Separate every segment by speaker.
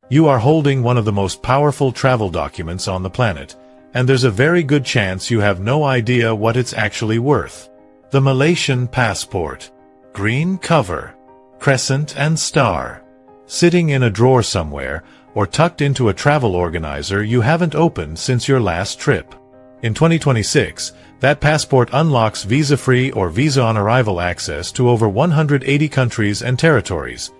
Speaker 1: You are holding one of the most powerful travel documents on the planet, and there's a very good chance you have no idea what it's actually worth. The Malaysian passport. Green cover, crescent and star. Sitting in a drawer somewhere, or tucked into a travel organizer you haven't opened since your last trip. In 2026, that passport unlocks visa-free or visa-on-arrival access to over 180 countries and territories,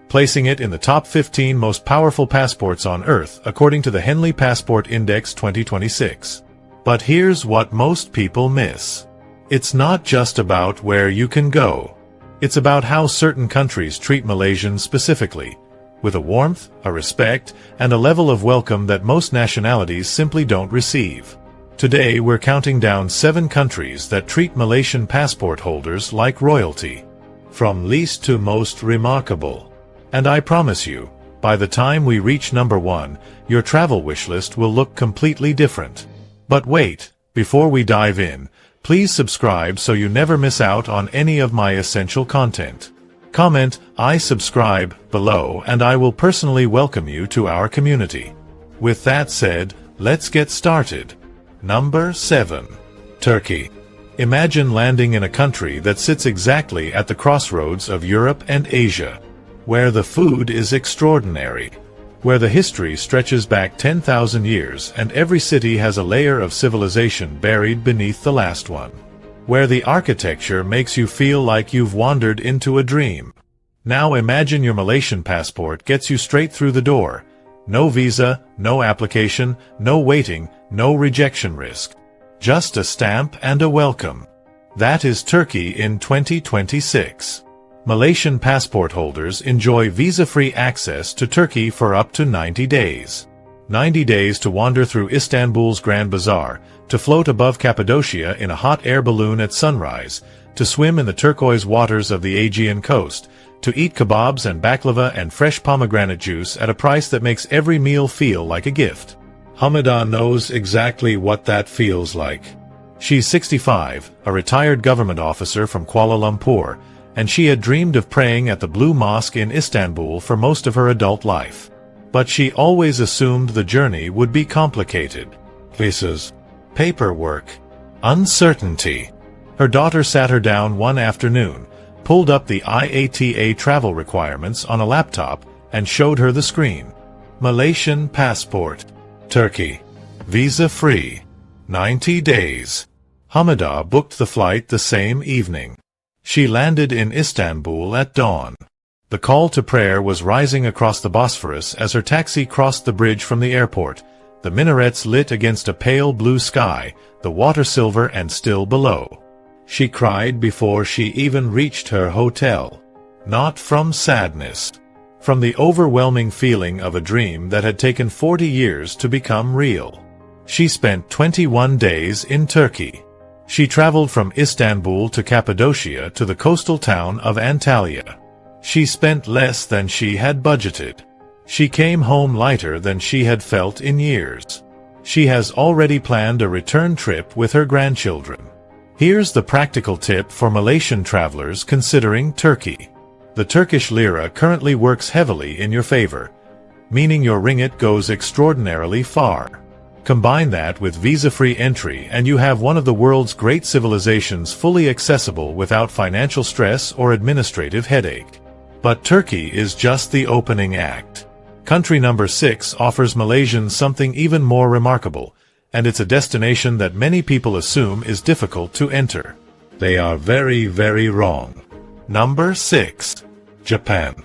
Speaker 1: placing it in the top 15 most powerful passports on Earth according to the Henley Passport Index 2026. But here's what most people miss. It's not just about where you can go. It's about how certain countries treat Malaysians specifically, with a warmth, a respect, and a level of welcome that most nationalities simply don't receive. Today we're counting down 7 countries that treat Malaysian passport holders like royalty, from least to most remarkable. And I promise you, by the time we reach number 1, your travel wish list will look completely different. But wait, before we dive in, please subscribe so you never miss out on any of my essential content. Comment, "I subscribe," below and I will personally welcome you to our community. With that said, let's get started. Number 7. Turkey. Imagine landing in a country that sits exactly at the crossroads of Europe and Asia, where the food is extraordinary, where the history stretches back 10,000 years and every city has a layer of civilization buried beneath the last one, where the architecture makes you feel like you've wandered into a dream. Now imagine your Malaysian passport gets you straight through the door. No visa, no application, no waiting, no rejection risk. Just a stamp and a welcome. That is Turkey in 2026. Malaysian passport holders enjoy visa-free access to Turkey for up to 90 days. 90 days to wander through Istanbul's Grand Bazaar, to float above Cappadocia in a hot air balloon at sunrise, to swim in the turquoise waters of the Aegean coast, to eat kebabs and baklava and fresh pomegranate juice at a price that makes every meal feel like a gift. Hamida knows exactly what that feels like. She's 65, a retired government officer from Kuala Lumpur, and she had dreamed of praying at the Blue Mosque in Istanbul for most of her adult life. But she always assumed the journey would be complicated. Visas, paperwork, uncertainty. Her daughter sat her down one afternoon, pulled up the IATA travel requirements on a laptop, and showed her the screen. Malaysian passport. Turkey. Visa-free. 90 days. Hamida booked the flight the same evening. She landed in Istanbul at dawn. The call to prayer was rising across the Bosphorus as her taxi crossed the bridge from the airport, the minarets lit against a pale blue sky, the water silver and still below. She cried before she even reached her hotel. Not from sadness. From the overwhelming feeling of a dream that had taken 40 years to become real. She spent 21 days in Turkey. She traveled from Istanbul to Cappadocia to the coastal town of Antalya. She spent less than she had budgeted. She came home lighter than she had felt in years. She has already planned a return trip with her grandchildren. Here's the practical tip for Malaysian travelers considering Turkey. The Turkish lira currently works heavily in your favor, meaning your ringgit goes extraordinarily far. Combine that with visa-free entry and you have one of the world's great civilizations fully accessible without financial stress or administrative headache. But Turkey is just the opening act. Country number 6 offers Malaysians something even more remarkable, and it's a destination that many people assume is difficult to enter. They are very, very wrong. Number 6. Japan.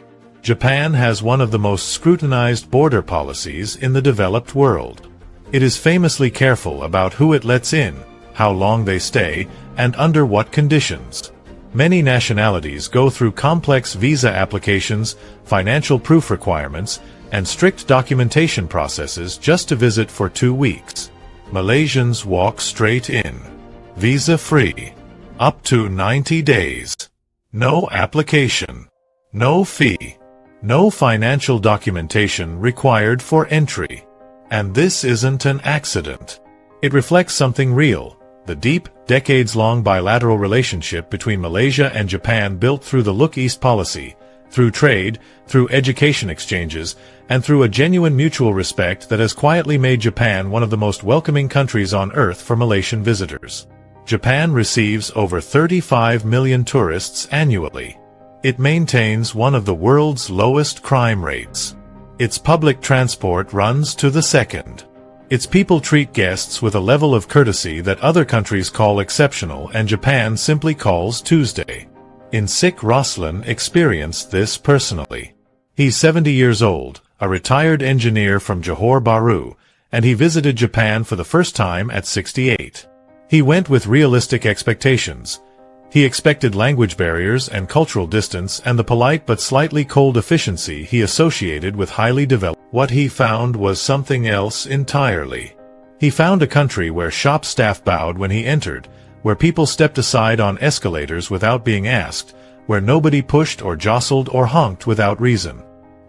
Speaker 1: Japan has one of the most scrutinized border policies in the developed world. It is famously careful about who it lets in, how long they stay, and under what conditions. Many nationalities go through complex visa applications, financial proof requirements, and strict documentation processes just to visit for 2 weeks. Malaysians walk straight in. Visa-free. Up to 90 days. No application. No fee. No financial documentation required for entry. And this isn't an accident. It reflects something real, the deep, decades-long bilateral relationship between Malaysia and Japan built through the Look East policy, through trade, through education exchanges, and through a genuine mutual respect that has quietly made Japan one of the most welcoming countries on earth for Malaysian visitors. Japan receives over 35 million tourists annually. It maintains one of the world's lowest crime rates. Its public transport runs to the second. Its people treat guests with a level of courtesy that other countries call exceptional and Japan simply calls Tuesday. Insik Roslan experienced this personally. He's 70 years old, a retired engineer from Johor Bahru, and he visited Japan for the first time at 68. He went with realistic expectations. He expected language barriers and cultural distance and the polite but slightly cold efficiency he associated with highly developed. What he found was something else entirely. He found a country where shop staff bowed when he entered, where people stepped aside on escalators without being asked, where nobody pushed or jostled or honked without reason.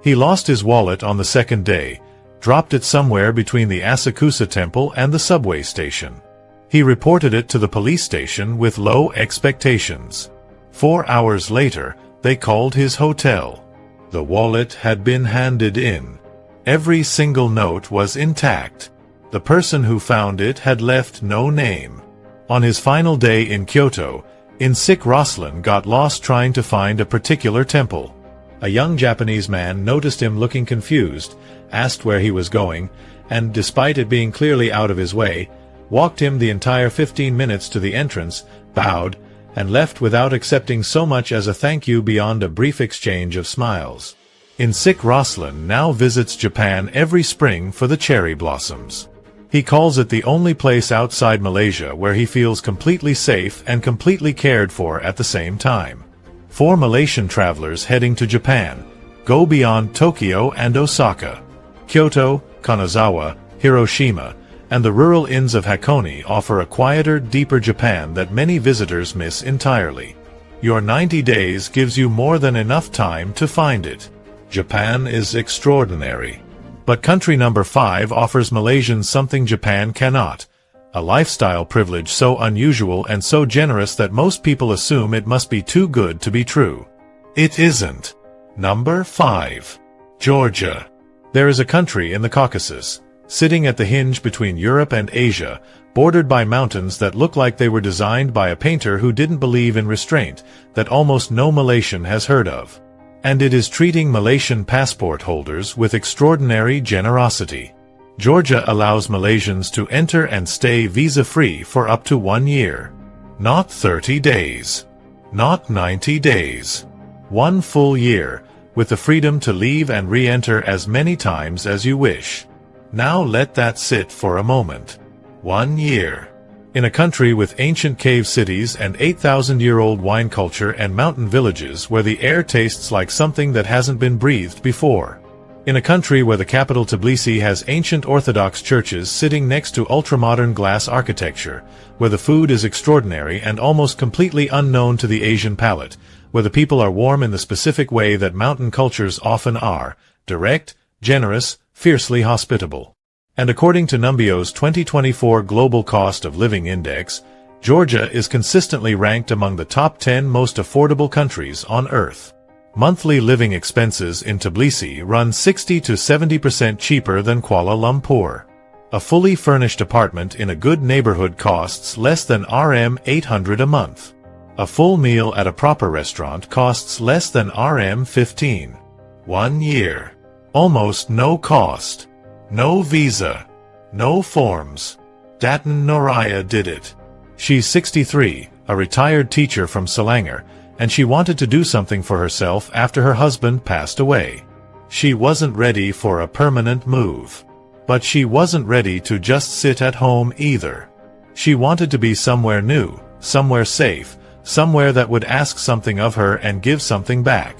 Speaker 1: He lost his wallet on the second day, dropped it somewhere between the Asakusa Temple and the subway station. He reported it to the police station with low expectations. 4 hours later, they called his hotel. The wallet had been handed in. Every single note was intact. The person who found it had left no name. On his final day in Kyoto, Insik Roslan got lost trying to find a particular temple. A young Japanese man noticed him looking confused, asked where he was going, and despite it being clearly out of his way, walked him the entire 15 minutes to the entrance, bowed, and left without accepting so much as a thank you beyond a brief exchange of smiles. Insik Roslan now visits Japan every spring for the cherry blossoms. He calls it the only place outside Malaysia where he feels completely safe and completely cared for at the same time. For Malaysian travelers heading to Japan, go beyond Tokyo and Osaka. Kyoto, Kanazawa, Hiroshima, and the rural inns of Hakone offer a quieter, deeper Japan that many visitors miss entirely. Your 90 days gives you more than enough time to find it. Japan is extraordinary. But country number 5 offers Malaysians something Japan cannot, a lifestyle privilege so unusual and so generous that most people assume it must be too good to be true. It isn't. Number 5. Georgia. There is a country in the Caucasus, sitting at the hinge between Europe and Asia, bordered by mountains that look like they were designed by a painter who didn't believe in restraint, that almost no Malaysian has heard of. And it is treating Malaysian passport holders with extraordinary generosity. Georgia allows Malaysians to enter and stay visa-free for up to 1 year. Not 30 days. Not 90 days. 1 full year, with the freedom to leave and re-enter as many times as you wish. Now let that sit for a moment. 1 year. In a country with ancient cave cities and 8,000-year-old wine culture and mountain villages where the air tastes like something that hasn't been breathed before. In a country where the capital Tbilisi has ancient Orthodox churches sitting next to ultramodern glass architecture, where the food is extraordinary and almost completely unknown to the Asian palate, where the people are warm in the specific way that mountain cultures often are, direct, generous, fiercely hospitable. And according to Numbio's 2024 Global Cost of Living Index, Georgia is consistently ranked among the top 10 most affordable countries on Earth. Monthly living expenses in Tbilisi run 60 to 70% cheaper than Kuala Lumpur. A fully furnished apartment in a good neighborhood costs less than Rm 800 a month. A full meal at a proper restaurant costs less than Rm 15. 1 year. Almost no cost. No visa. No forms. Datin Noraya did it. She's 63, a retired teacher from Selangor, and she wanted to do something for herself after her husband passed away. She wasn't ready for a permanent move. But she wasn't ready to just sit at home either. She wanted to be somewhere new, somewhere safe, somewhere that would ask something of her and give something back.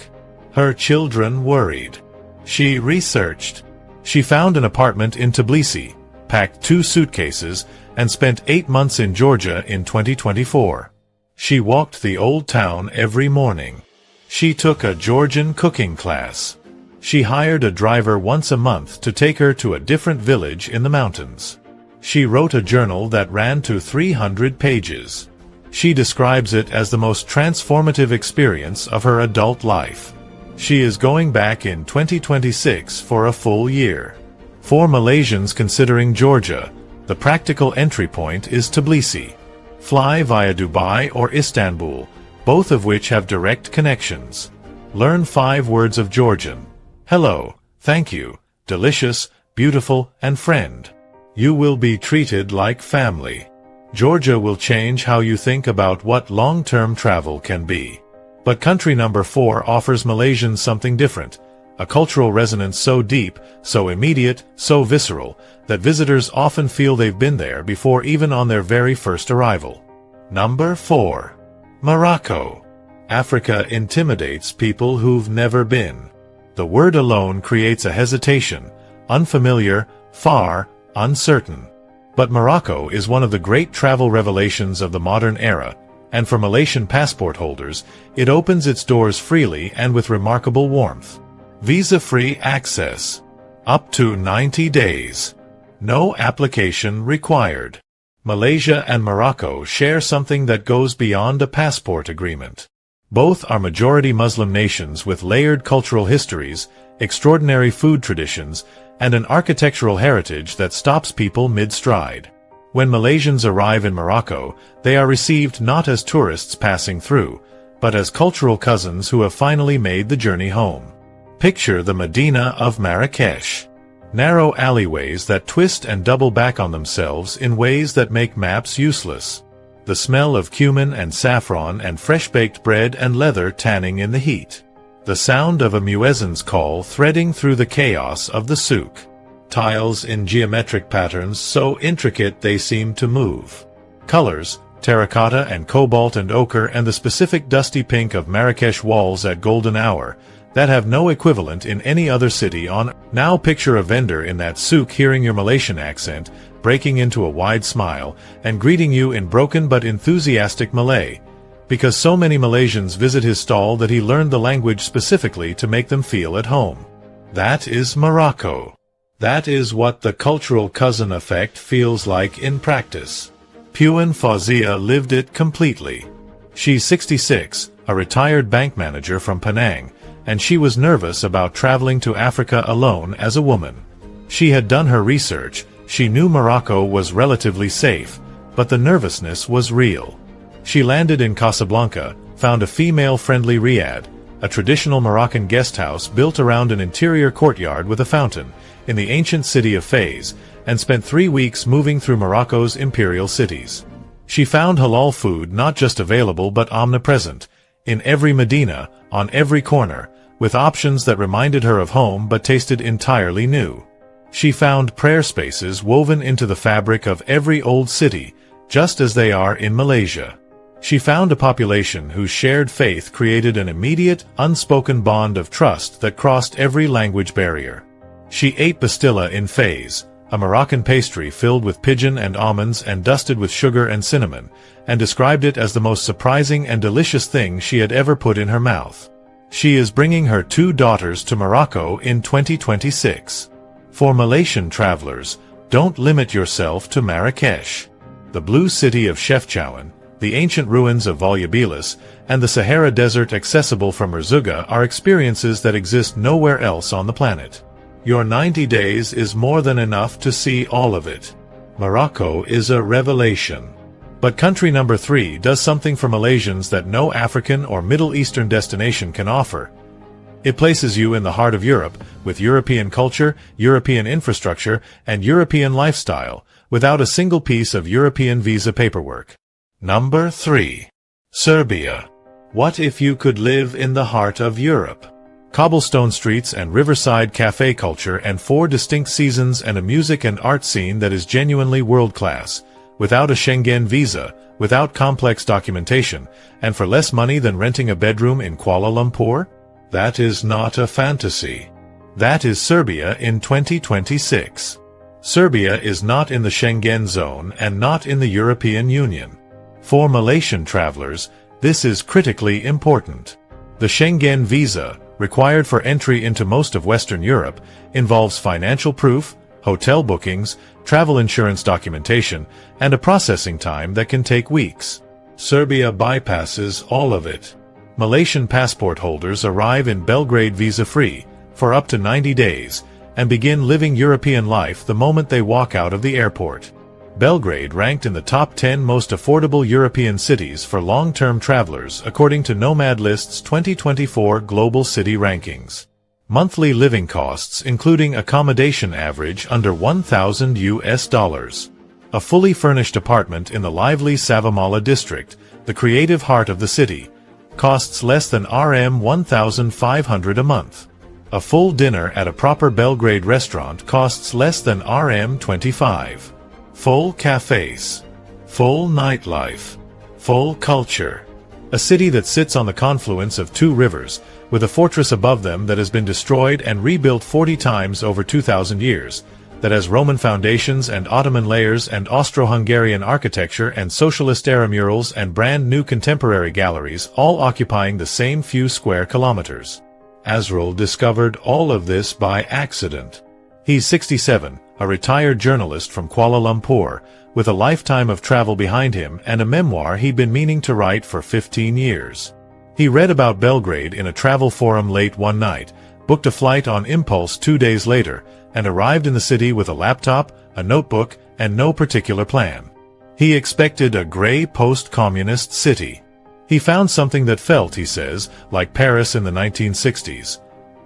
Speaker 1: Her children worried. She researched. She found an apartment in Tbilisi, packed 2 suitcases, and spent 8 months in Georgia in 2024. She walked the old town every morning. She took a Georgian cooking class. She hired a driver once a month to take her to a different village in the mountains. She wrote a journal that ran to 300 pages. She describes it as the most transformative experience of her adult life. She is going back in 2026 for a full year. For Malaysians considering Georgia, the practical entry point is Tbilisi. Fly via Dubai or Istanbul, both of which have direct connections. Learn 5 words of Georgian. Hello, thank you, delicious, beautiful, and friend. You will be treated like family. Georgia will change how you think about what long-term travel can be. But country number 4 offers Malaysians something different, a cultural resonance so deep, so immediate, so visceral, that visitors often feel they've been there before even on their very first arrival. Number 4. Morocco. Africa intimidates people who've never been. The word alone creates a hesitation, unfamiliar, far, uncertain. But Morocco is one of the great travel revelations of the modern era, and for Malaysian passport holders, it opens its doors freely and with remarkable warmth. Visa-free access. Up to 90 days. No application required. Malaysia and Morocco share something that goes beyond a passport agreement. Both are majority Muslim nations with layered cultural histories, extraordinary food traditions, and an architectural heritage that stops people mid-stride. When Malaysians arrive in Morocco, they are received not as tourists passing through, but as cultural cousins who have finally made the journey home. Picture the Medina of Marrakesh. Narrow alleyways that twist and double back on themselves in ways that make maps useless. The smell of cumin and saffron and fresh-baked bread and leather tanning in the heat. The sound of a muezzin's call threading through the chaos of the souk. Tiles in geometric patterns so intricate they seem to move. Colors, terracotta and cobalt and ochre and the specific dusty pink of Marrakesh walls at golden hour, that have no equivalent in any other city on. Now picture a vendor in that souk hearing your Malaysian accent, breaking into a wide smile, and greeting you in broken but enthusiastic Malay, because so many Malaysians visit his stall that he learned the language specifically to make them feel at home. That is Morocco. That is what the cultural cousin effect feels like in practice. Puan Fauzia lived it completely. She's 66, a retired bank manager from Penang, and she was nervous about traveling to Africa alone as a woman. She had done her research, she knew Morocco was relatively safe, but the nervousness was real. She landed in Casablanca, found a female-friendly riad, a traditional Moroccan guest house built around an interior courtyard with a fountain, in the ancient city of Fez, and spent 3 weeks moving through Morocco's imperial cities. She found halal food not just available but omnipresent, in every medina, on every corner, with options that reminded her of home but tasted entirely new. She found prayer spaces woven into the fabric of every old city, just as they are in Malaysia. She found a population whose shared faith created an immediate, unspoken bond of trust that crossed every language barrier. She ate pastilla in Fez, a Moroccan pastry filled with pigeon and almonds and dusted with sugar and cinnamon, and described it as the most surprising and delicious thing she had ever put in her mouth. She is bringing her 2 daughters to Morocco in 2026. For Malaysian travelers, don't limit yourself to Marrakesh. The blue city of Chefchaouen, the ancient ruins of Volubilis, and the Sahara Desert accessible from Merzouga are experiences that exist nowhere else on the planet. Your 90 days is more than enough to see all of it. Morocco is a revelation. But country number 3 does something for Malaysians that no African or Middle Eastern destination can offer. It places you in the heart of Europe, with European culture, European infrastructure, and European lifestyle, without a single piece of European visa paperwork. Number 3. Serbia. What if you could live in the heart of Europe? Cobblestone streets and riverside cafe culture and 4 distinct seasons and a music and art scene that is genuinely world-class, without a Schengen visa, without complex documentation, and for less money than renting a bedroom in Kuala Lumpur? That is not a fantasy. That is Serbia in 2026. Serbia is not in the Schengen zone and not in the European Union. For Malaysian travelers, this is critically important. The Schengen visa, required for entry into most of Western Europe, involves financial proof, hotel bookings, travel insurance documentation, and a processing time that can take weeks. Serbia bypasses all of it. Malaysian passport holders arrive in Belgrade visa-free, for up to 90 days, and begin living European life the moment they walk out of the airport. Belgrade ranked in the top 10 most affordable European cities for long-term travelers according to Nomad List's 2024 Global City Rankings. Monthly living costs including accommodation average under $1,000. A fully furnished apartment in the lively Savamala district, the creative heart of the city, costs less than Rm 1,500 a month. A full dinner at a proper Belgrade restaurant costs less than Rm 25. Full cafes. Full nightlife. Full culture. A city that sits on the confluence of two rivers, with a fortress above them that has been destroyed and rebuilt 40 times over 2,000 years, that has Roman foundations and Ottoman layers and Austro-Hungarian architecture and socialist-era murals and brand-new contemporary galleries all occupying the same few square kilometers. Azrael discovered all of this by accident. He's 67, a retired journalist from Kuala Lumpur, with a lifetime of travel behind him and a memoir he'd been meaning to write for 15 years. He read about Belgrade in a travel forum late one night, booked a flight on impulse 2 days later, and arrived in the city with a laptop, a notebook, and no particular plan. He expected a gray post-communist city. He found something that felt, he says, like Paris in the 1960s.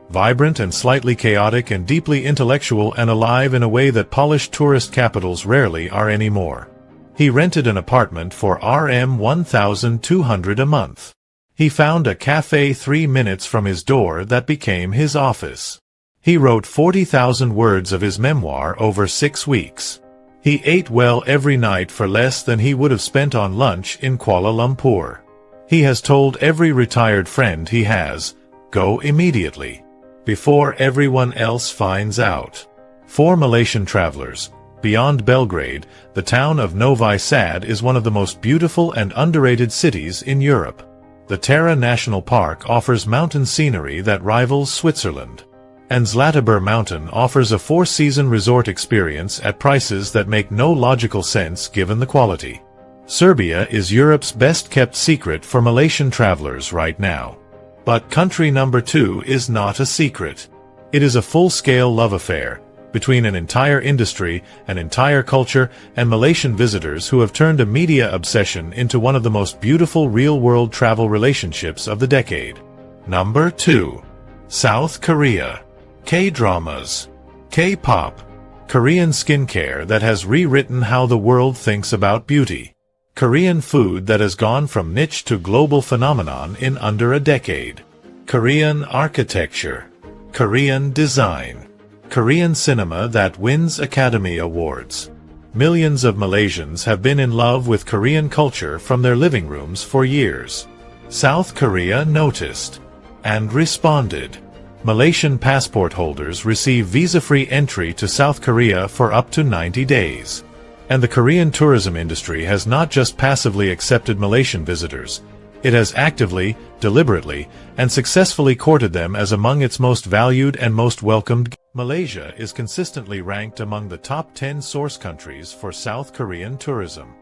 Speaker 1: Vibrant and slightly chaotic and deeply intellectual and alive in a way that polished tourist capitals rarely are anymore. He rented an apartment for Rm 1,200 a month. He found a cafe 3 minutes from his door that became his office. He wrote 40,000 words of his memoir over 6 weeks. He ate well every night for less than he would have spent on lunch in Kuala Lumpur. He has told every retired friend he has, "Go immediately, before everyone else finds out." For Malaysian travelers, beyond Belgrade, the town of Novi Sad is one of the most beautiful and underrated cities in Europe. The Terra National Park offers mountain scenery that rivals Switzerland. And Zlatibor Mountain offers a 4-season resort experience at prices that make no logical sense given the quality. Serbia is Europe's best-kept secret for Malaysian travelers right now. But country number 2 is not a secret. It is a full-scale love affair between an entire industry, an entire culture, and Malaysian visitors who have turned a media obsession into one of the most beautiful real-world travel relationships of the decade. Number 2. South Korea. K-dramas. K-pop. Korean skincare that has rewritten how the world thinks about beauty. Korean food that has gone from niche to global phenomenon in under a decade. Korean architecture. Korean design. Korean cinema that wins Academy Awards. Millions of Malaysians have been in love with Korean culture from their living rooms for years. South Korea noticed and responded. Malaysian passport holders receive visa-free entry to South Korea for up to 90 days. And the Korean tourism industry has not just passively accepted Malaysian visitors, it has actively, deliberately, and successfully courted them as among its most valued and most welcomed. Malaysia is consistently ranked among the top 10 source countries for South Korean tourism.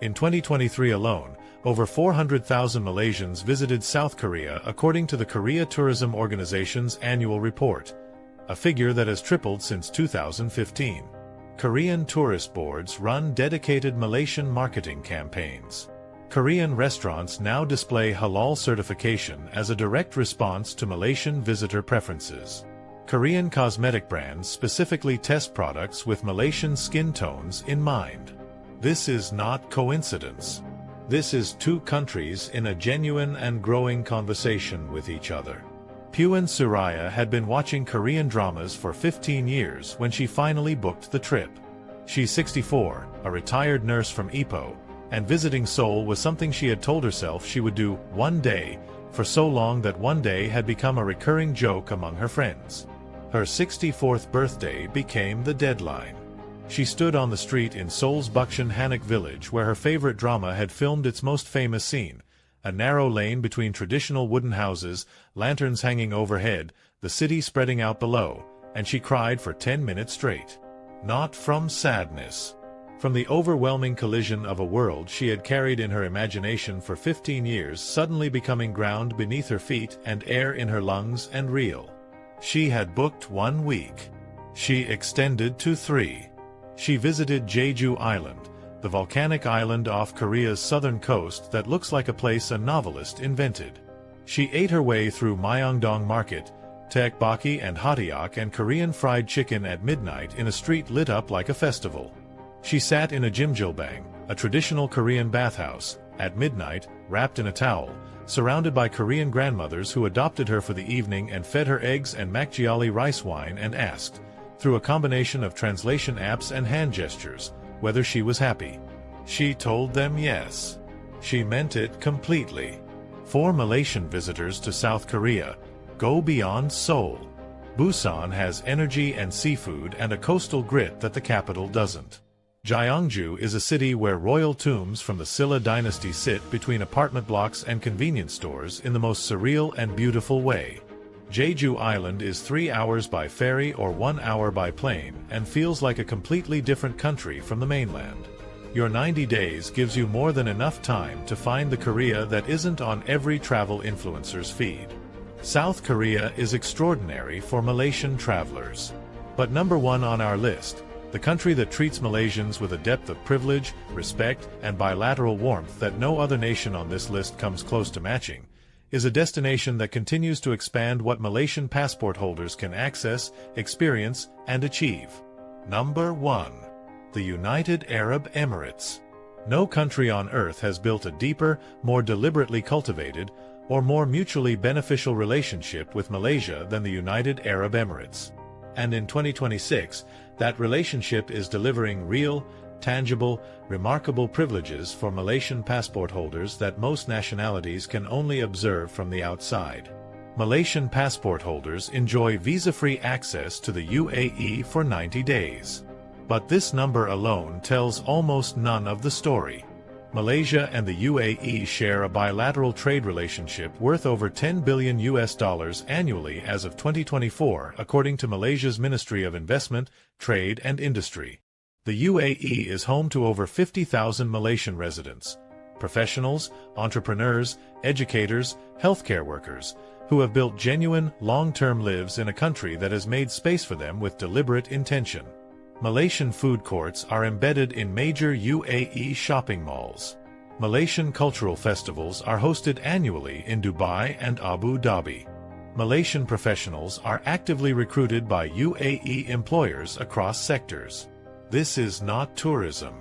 Speaker 1: In 2023 alone, over 400,000 Malaysians visited South Korea according to the Korea Tourism Organization's annual report, a figure that has tripled since 2015. Korean tourist boards run dedicated Malaysian marketing campaigns. Korean restaurants now display halal certification as a direct response to Malaysian visitor preferences. Korean cosmetic brands specifically test products with Malaysian skin tones in mind. This is not coincidence. This is two countries in a genuine and growing conversation with each other. Puan Suraya had been watching Korean dramas for 15 years when she finally booked the trip. She's 64, a retired nurse from Ipoh, and visiting Seoul was something she had told herself she would do one day, for so long that one day had become a recurring joke among her friends. Her 64th birthday became the deadline. She stood on the street in Seoul's Bucheon Hanok village where her favorite drama had filmed its most famous scene, a narrow lane between traditional wooden houses, lanterns hanging overhead, the city spreading out below, and she cried for 10 minutes straight. Not from sadness. From the overwhelming collision of a world she had carried in her imagination for 15 years suddenly becoming ground beneath her feet and air in her lungs and real. She had booked 1 week. She extended to 3. She visited Jeju Island, the volcanic island off Korea's southern coast that looks like a place a novelist invented. She ate her way through Myeongdong Market, tteokbokki and hotteok and Korean fried chicken at midnight in a street lit up like a festival. She sat in a jjimjilbang, a traditional Korean bathhouse, at midnight, wrapped in a towel, surrounded by Korean grandmothers who adopted her for the evening and fed her eggs and makgeolli rice wine and asked, through a combination of translation apps and hand gestures, whether she was happy. She told them yes. She meant it completely. For Malaysian visitors to South Korea, go beyond Seoul. Busan has energy and seafood and a coastal grit that the capital doesn't. Gyeongju is a city where royal tombs from the Silla dynasty sit between apartment blocks and convenience stores in the most surreal and beautiful way. Jeju Island is 3 hours by ferry or 1 hour by plane and feels like a completely different country from the mainland. Your 90 days gives you more than enough time to find the Korea that isn't on every travel influencer's feed. South Korea is extraordinary for Malaysian travelers. But number 1 on our list, the country that treats Malaysians with a depth of privilege, respect, and bilateral warmth that no other nation on this list comes close to matching, is a destination that continues to expand what Malaysian passport holders can access, experience, and achieve. Number 1. The United Arab Emirates. No country on earth has built a deeper, more deliberately cultivated, or more mutually beneficial relationship with Malaysia than the United Arab Emirates. And in 2026, that relationship is delivering real, tangible, remarkable privileges for Malaysian passport holders that most nationalities can only observe from the outside. Malaysian passport holders enjoy visa-free access to the UAE for 90 days. But this number alone tells almost none of the story. Malaysia and the UAE share a bilateral trade relationship worth over $10 billion annually as of 2024, according to Malaysia's Ministry of Investment, Trade and Industry. The UAE is home to over 50,000 Malaysian residents, professionals, entrepreneurs, educators, healthcare workers, who have built genuine, long-term lives in a country that has made space for them with deliberate intention. Malaysian food courts are embedded in major UAE shopping malls. Malaysian cultural festivals are hosted annually in Dubai and Abu Dhabi. Malaysian professionals are actively recruited by UAE employers across sectors. This is not tourism.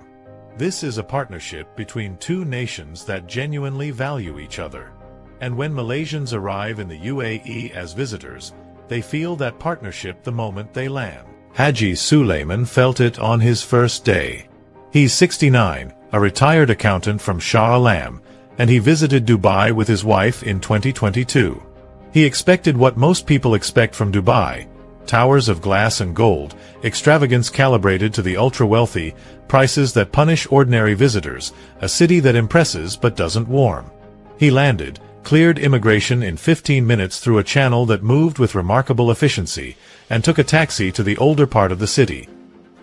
Speaker 1: This is a partnership between two nations that genuinely value each other. And when Malaysians arrive in the UAE as visitors, they feel that partnership the moment they land. Haji Sulaiman felt it on his first day. He's 69, a retired accountant from Shah Alam, and he visited Dubai with his wife in 2022. He expected what most people expect from Dubai: towers of glass and gold, extravagance calibrated to the ultra-wealthy, prices that punish ordinary visitors, a city that impresses but doesn't warm. He landed, cleared immigration in 15 minutes through a channel that moved with remarkable efficiency, and took a taxi to the older part of the city,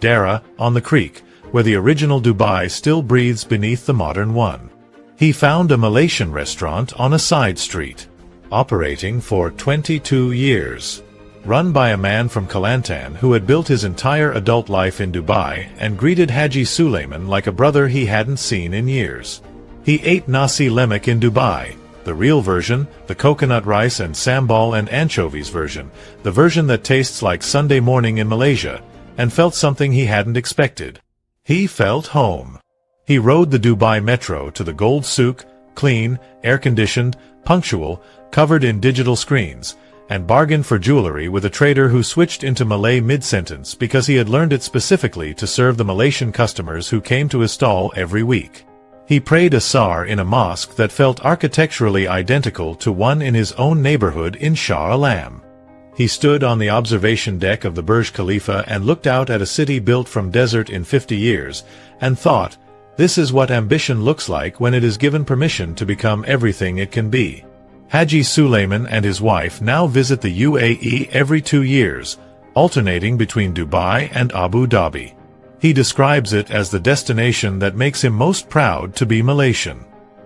Speaker 1: Dara, on the creek, where the original Dubai still breathes beneath the modern one. He found a Malaysian restaurant on a side street, operating for 22 years. Run by a man from Kelantan who had built his entire adult life in Dubai and greeted Haji Sulaiman like a brother he hadn't seen in years. He ate nasi lemak in Dubai, the real version, the coconut rice and sambal and anchovies version, the version that tastes like Sunday morning in Malaysia, and felt something he hadn't expected. He felt home. He rode the Dubai metro to the Gold Souk, clean, air-conditioned, punctual, covered in digital screens, and bargained for jewelry with a trader who switched into Malay mid-sentence because he had learned it specifically to serve the Malaysian customers who came to his stall every week. He prayed asar in a mosque that felt architecturally identical to one in his own neighborhood in Shah Alam. He stood on the observation deck of the Burj Khalifa and looked out at a city built from desert in 50 years, and thought, this is what ambition looks like when it is given permission to become everything it can be. Haji Sulaiman and his wife now visit the UAE every 2 years, alternating between Dubai and Abu Dhabi. He describes it as the destination that makes him most proud to be Malaysian.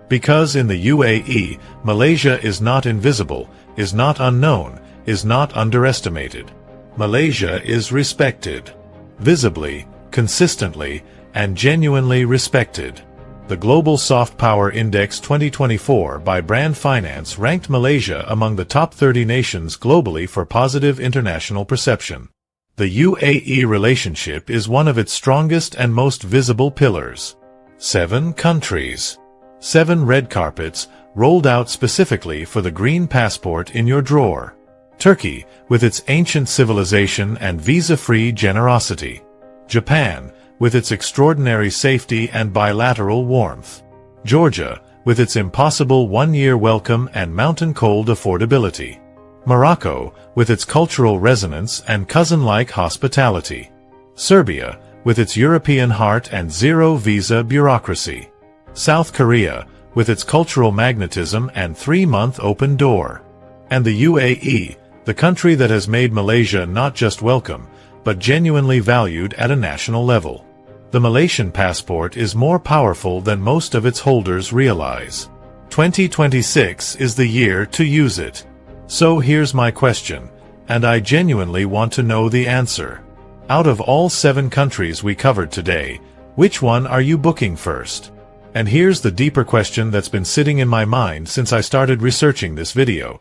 Speaker 1: Because in the UAE, Malaysia is not invisible, is not unknown, is not underestimated. Malaysia is respected. Visibly, consistently, and genuinely respected. The Global Soft Power Index 2024 by Brand Finance ranked Malaysia among the top 30 nations globally for positive international perception. The UAE relationship is one of its strongest and most visible pillars. 7 countries. 7 red carpets, rolled out specifically for the green passport in your drawer. Turkey, with its ancient civilization and visa-free generosity. Japan, with its extraordinary safety and bilateral warmth. Georgia, with its impossible one-year welcome and mountain-cold affordability. Morocco, with its cultural resonance and cousin-like hospitality. Serbia, with its European heart and zero-visa bureaucracy. South Korea, with its cultural magnetism and 3-month open door. And the UAE, the country that has made Malaysia not just welcome, but genuinely valued at a national level. The Malaysian passport is more powerful than most of its holders realize. 2026 is the year to use it. So here's my question, and I genuinely want to know the answer. Out of all 7 countries we covered today, which one are you booking first? And here's the deeper question that's been sitting in my mind since I started researching this video.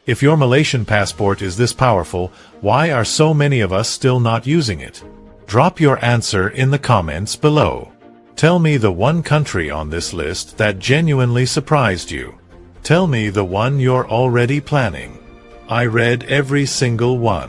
Speaker 1: If your Malaysian passport is this powerful, why are so many of us still not using it? Drop your answer in the comments below. Tell me the one country on this list that genuinely surprised you. Tell me the one you're already planning. I read every single one.